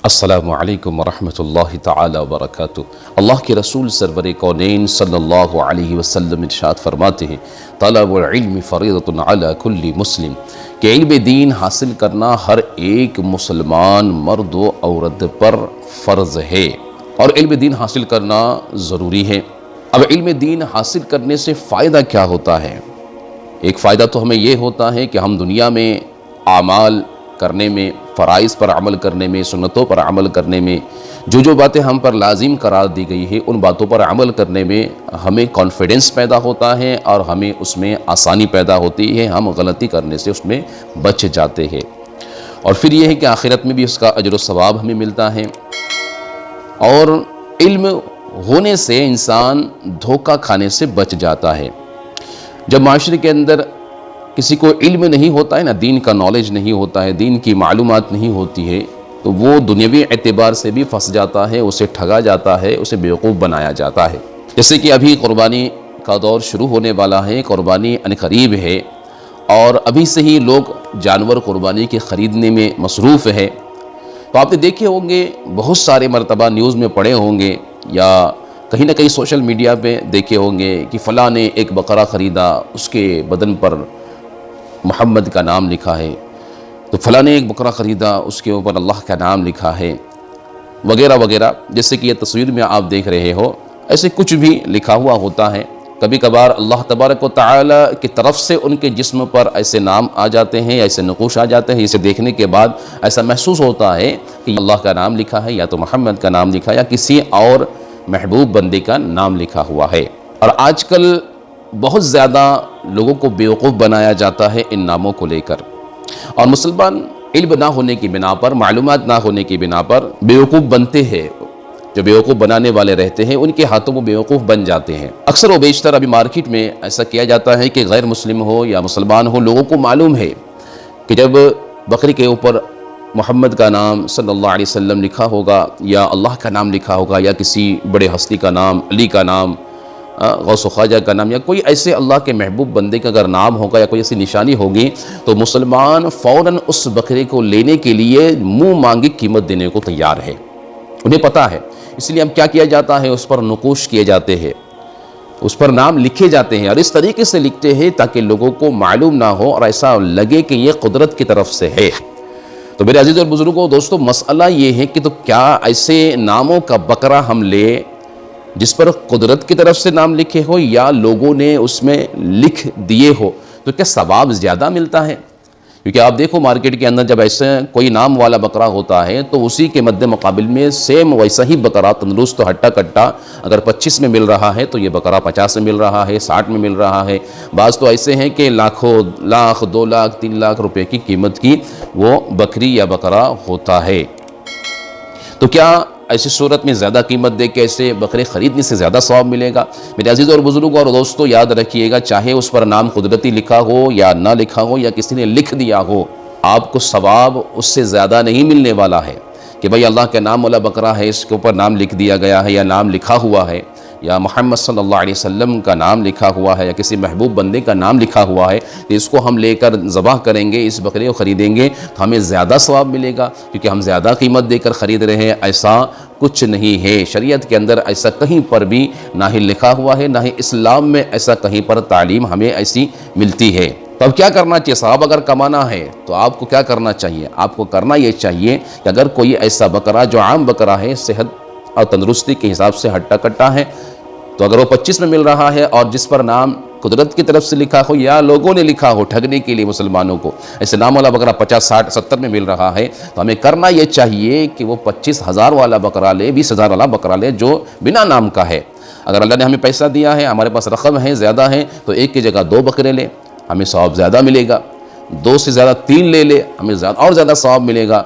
السلام علیکم ورحمۃ اللہ تعالی وبرکاتہ۔ اللہ کے رسول سرور کونین صلی اللہ علیہ وسلم ارشاد فرماتے ہیں، طلب العلم فریضۃ علی کل مسلم، کہ علم دین حاصل کرنا ہر ایک مسلمان مرد و عورت پر فرض ہے، اور علم دین حاصل کرنا ضروری ہے۔ اب علم دین حاصل کرنے سے فائدہ کیا ہوتا ہے؟ ایک فائدہ تو ہمیں یہ ہوتا ہے کہ ہم دنیا میں اعمال کرنے میں، فرائض پر عمل کرنے میں، سنتوں پر عمل کرنے میں، جو باتیں ہم پر لازم قرار دی گئی ہے ان باتوں پر عمل کرنے میں ہمیں کانفیڈنس پیدا ہوتا ہے اور ہمیں اس میں آسانی پیدا ہوتی ہے، ہم غلطی کرنے سے اس میں بچ جاتے ہیں، اور پھر یہ ہے کہ آخرت میں بھی اس کا اجر و ثواب ہمیں ملتا ہے۔ اور علم ہونے سے انسان دھوکہ کھانے سے بچ جاتا ہے۔ جب معاشرے کے اندر کسی کو علم نہیں ہوتا ہے نا، دین کا نالج نہیں ہوتا ہے، دین کی معلومات نہیں ہوتی ہے، تو وہ دنیاوی اعتبار سے بھی پھنس جاتا ہے، اسے ٹھگا جاتا ہے، اسے بیوقوف بنایا جاتا ہے۔ جیسے کہ ابھی قربانی کا دور شروع ہونے والا ہے، قربانی عنقریب ہے، اور ابھی سے ہی لوگ جانور قربانی کے خریدنے میں مصروف ہے۔ تو آپ نے دیکھے ہوں گے، بہت سارے مرتبہ نیوز میں پڑھے ہوں گے یا کہیں نہ کہیں سوشل میڈیا پہ دیکھے ہوں گے کہ فلاں نے ایک بقرہ خریدا، اس کے بدن پر محمد کا نام لکھا ہے، تو فلاں نے ایک بقرہ خریدا، اس کے اوپر اللہ کا نام لکھا ہے، وغیرہ وغیرہ۔ جیسے کہ یہ تصویر میں آپ دیکھ رہے ہو، ایسے کچھ بھی لکھا ہوا ہوتا ہے۔ کبھی کبھار اللہ تبارک و تعالی کی طرف سے ان کے جسم پر ایسے نام آ جاتے ہیں، ایسے نقوش آ جاتے ہیں، اسے دیکھنے کے بعد ایسا محسوس ہوتا ہے کہ اللہ کا نام لکھا ہے، یا تو محمد کا نام لکھا ہے، یا کسی اور محبوب بندے کا نام لکھا ہوا ہے۔ اور آج کل بہت زیادہ لوگوں کو بیوقوف بنایا جاتا ہے ان ناموں کو لے کر، اور مسلمان علم نہ ہونے کی بنا پر، معلومات نہ ہونے کی بنا پر بیوقوف بنتے ہیں۔ جو بیوقوف بنانے والے رہتے ہیں ان کے ہاتھوں وہ بیوقوف بن جاتے ہیں۔ اکثر و بیشتر ابھی مارکیٹ میں ایسا کیا جاتا ہے کہ غیر مسلم ہو یا مسلمان ہو، لوگوں کو معلوم ہے کہ جب بکری کے اوپر محمد کا نام صلی اللہ علیہ وسلم لکھا ہوگا، یا اللہ کا نام لکھا ہوگا، یا کسی بڑے ہستی کا نام، علی کا نام، غوث و خواجہ کا نام، یا کوئی ایسے اللہ کے محبوب بندے کا اگر نام ہوگا یا کوئی ایسی نشانی ہوگی، تو مسلمان فوراً اس بکرے کو لینے کے لیے منہ مانگی قیمت دینے کو تیار ہے۔ انہیں پتہ ہے، اس لیے اب کیا کیا جاتا ہے، اس پر نقوش کیے جاتے ہیں، اس پر نام لکھے جاتے ہیں، اور اس طریقے سے لکھتے ہیں تاکہ لوگوں کو معلوم نہ ہو اور ایسا لگے کہ یہ قدرت کی طرف سے ہے۔ تو میرے عزیز اور بزرگوں، دوستو، مسئلہ یہ ہے کہ تو کیا ایسے ناموں کا بکرا ہم لے جس پر قدرت کی طرف سے نام لکھے ہو، یا لوگوں نے اس میں لکھ دیے ہو، تو کیا ثواب زیادہ ملتا ہے؟ کیونکہ آپ دیکھو مارکیٹ کے اندر جب ایسے کوئی نام والا بکرا ہوتا ہے تو اسی کے مد مقابل میں سیم ویسا ہی بکرا تندرست و ہٹا کٹا اگر 25 میں مل رہا ہے تو یہ بکرا 50 میں مل رہا ہے، 60 میں مل رہا ہے۔ بعض تو ایسے ہیں کہ لاکھوں، لاکھ، 2 لاکھ، 3 لاکھ روپے کی قیمت کی وہ بکری یا بکرا ہوتا ہے۔ تو کیا ایسی صورت میں زیادہ قیمت دے کے ایسے بکرے خریدنے سے زیادہ ثواب ملے گا؟ میرے عزیز اور بزرگوں اور دوستو، یاد رکھیے گا، چاہے اس پر نام قدرتی لکھا ہو یا نہ لکھا ہو، یا کسی نے لکھ دیا ہو، آپ کو ثواب اس سے زیادہ نہیں ملنے والا ہے کہ بھئی اللہ کے نام والا بکرا ہے، اس کے اوپر نام لکھ دیا گیا ہے، یا نام لکھا ہوا ہے، یا محمد صلی اللہ علیہ وسلم کا نام لکھا ہوا ہے، یا کسی محبوب بندے کا نام لکھا ہوا ہے، تو اس کو ہم لے کر ذبح کریں گے، اس بکرے کو خریدیں گے تو ہمیں زیادہ ثواب ملے گا کیونکہ ہم زیادہ قیمت دے کر خرید رہے ہیں۔ ایسا کچھ نہیں ہے، شریعت کے اندر ایسا کہیں پر بھی نہ ہی لکھا ہوا ہے، نہ ہی اسلام میں ایسا کہیں پر تعلیم ہمیں ایسی ملتی ہے۔ تو اب کیا کرنا چاہیے؟ ثواب اگر کمانا ہے تو آپ کو کیا کرنا چاہیے؟ آپ کو کرنا یہ چاہیے کہ اگر کوئی ایسا بکرا جو عام بکرا ہے، صحت اور تندرستی کے حساب سے ہٹا کٹا ہے، تو اگر وہ 25 میں مل رہا ہے اور جس پر نام قدرت کی طرف سے لکھا ہو یا لوگوں نے لکھا ہو ٹھگنے کے لیے مسلمانوں کو، ایسے نام والا بکرا 50، 60، 70 میں مل رہا ہے، تو ہمیں کرنا یہ چاہیے کہ وہ 25,000 والا بکرا لے، 20,000 والا بکرا لے جو بنا نام کا ہے۔ اگر اللہ نے ہمیں پیسہ دیا ہے، ہمارے پاس رقم ہے، زیادہ ہے، تو ایک کی جگہ 2 بکرے لے، ہمیں ثواب زیادہ ملے گا۔ 2 سے زیادہ 3 لے لے، ہمیں اور زیادہ ثواب ملے گا۔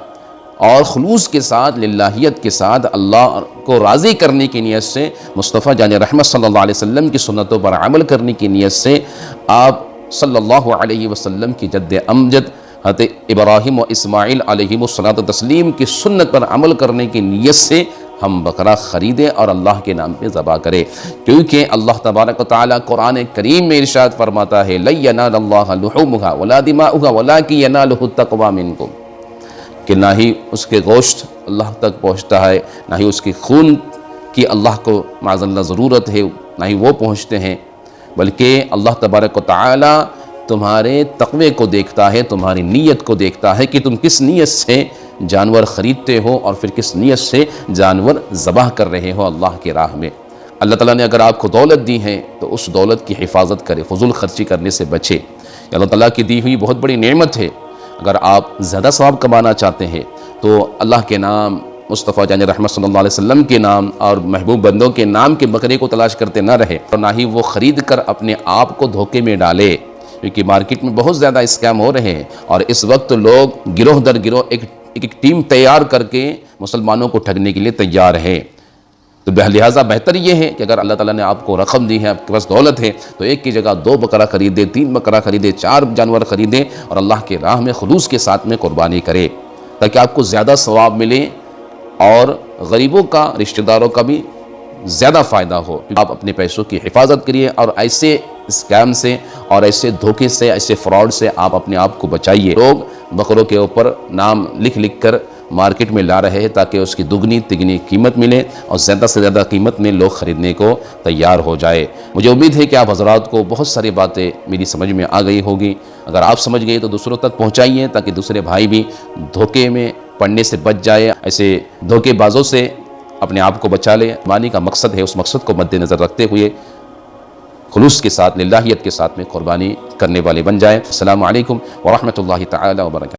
اور خلوص کے ساتھ، للہیت کے ساتھ، اللہ کو راضی کرنے کی نیت سے، مصطفیٰ جان رحمت صلی اللہ علیہ وسلم کی سنتوں پر عمل کرنے کی نیت سے، آپ صلی اللہ علیہ وسلم کی جد امجد حضرت ابراہیم و اسماعیل علیہم الصلاۃ والتسلیم کی سنت پر عمل کرنے کی نیت سے ہم بکرا خریدیں اور اللہ کے نام پہ ذبح کریں، کیونکہ اللہ تبارک و تعالیٰ قرآن کریم میں ارشاد فرماتا ہے لَن يَنَالَ اللَّهَ لُحُومُهَا وَلَا دِمَاؤُهَا وَلَٰكِن يَنَالُهُ التَّقْوَىٰ مِنكُمْ، کہ نہ ہی اس کے گوشت اللہ تک پہنچتا ہے، نہ ہی اس کے خون کی اللہ کو معاذ اللہ ضرورت ہے، نہ ہی وہ پہنچتے ہیں، بلکہ اللہ تبارک و تعالی تمہارے تقوی کو دیکھتا ہے، تمہاری نیت کو دیکھتا ہے کہ تم کس نیت سے جانور خریدتے ہو اور پھر کس نیت سے جانور ذبح کر رہے ہو اللہ کی راہ میں۔ اللہ تعالیٰ نے اگر آپ کو دولت دی ہے تو اس دولت کی حفاظت کرے، فضول خرچی کرنے سے بچے۔ یہ اللہ تعالیٰ کی دی ہوئی بہت بڑی نعمت ہے۔ اگر آپ زیادہ ثواب کمانا چاہتے ہیں تو اللہ کے نام، مصطفیٰ جان رحمت صلی اللہ علیہ وسلم کے نام اور محبوب بندوں کے نام کے بکرے کو تلاش کرتے نہ رہے، اور نہ ہی وہ خرید کر اپنے آپ کو دھوکے میں ڈالے، کیونکہ مارکیٹ میں بہت زیادہ اسکیم ہو رہے ہیں، اور اس وقت لوگ گروہ در گروہ ایک ٹیم تیار کر کے مسلمانوں کو ٹھگنے کے لیے تیار ہے۔ تو لہٰذا بہتر یہ ہے کہ اگر اللہ تعالیٰ نے آپ کو رقم دی ہے، آپ کے پاس دولت ہے، تو ایک کی جگہ 2 بکرا خریدے، 3 بکرا خریدے، 4 جانور خریدے اور اللہ کے راہ میں خلوص کے ساتھ میں قربانی کرے، تاکہ آپ کو زیادہ ثواب ملے اور غریبوں کا، رشتہ داروں کا بھی زیادہ فائدہ ہو۔ آپ اپنے پیسوں کی حفاظت کریے اور ایسے اسکیم سے اور ایسے دھوکے سے، ایسے فراڈ سے آپ اپنے آپ کو بچائیے۔ لوگ بکروں کے اوپر نام لکھ کر مارکیٹ میں لا رہے ہیں تاکہ اس کی دگنی تگنی قیمت ملے اور زیادہ سے زیادہ قیمت میں لوگ خریدنے کو تیار ہو جائے۔ مجھے امید ہے کہ آپ حضرات کو بہت ساری باتیں میری سمجھ میں آ گئی ہوگی۔ اگر آپ سمجھ گئے تو دوسروں تک پہنچائیے تاکہ دوسرے بھائی بھی دھوکے میں پڑنے سے بچ جائے، ایسے دھوکے بازوں سے اپنے آپ کو بچا لے۔ قربانی کا مقصد ہے، اس مقصد کو مد نظر رکھتے ہوئے خلوص کے ساتھ، للہیت کے ساتھ میں قربانی کرنے والے بن جائیں۔ السلام علیکم ورحمۃ اللہ تعالی وبرکاتہ۔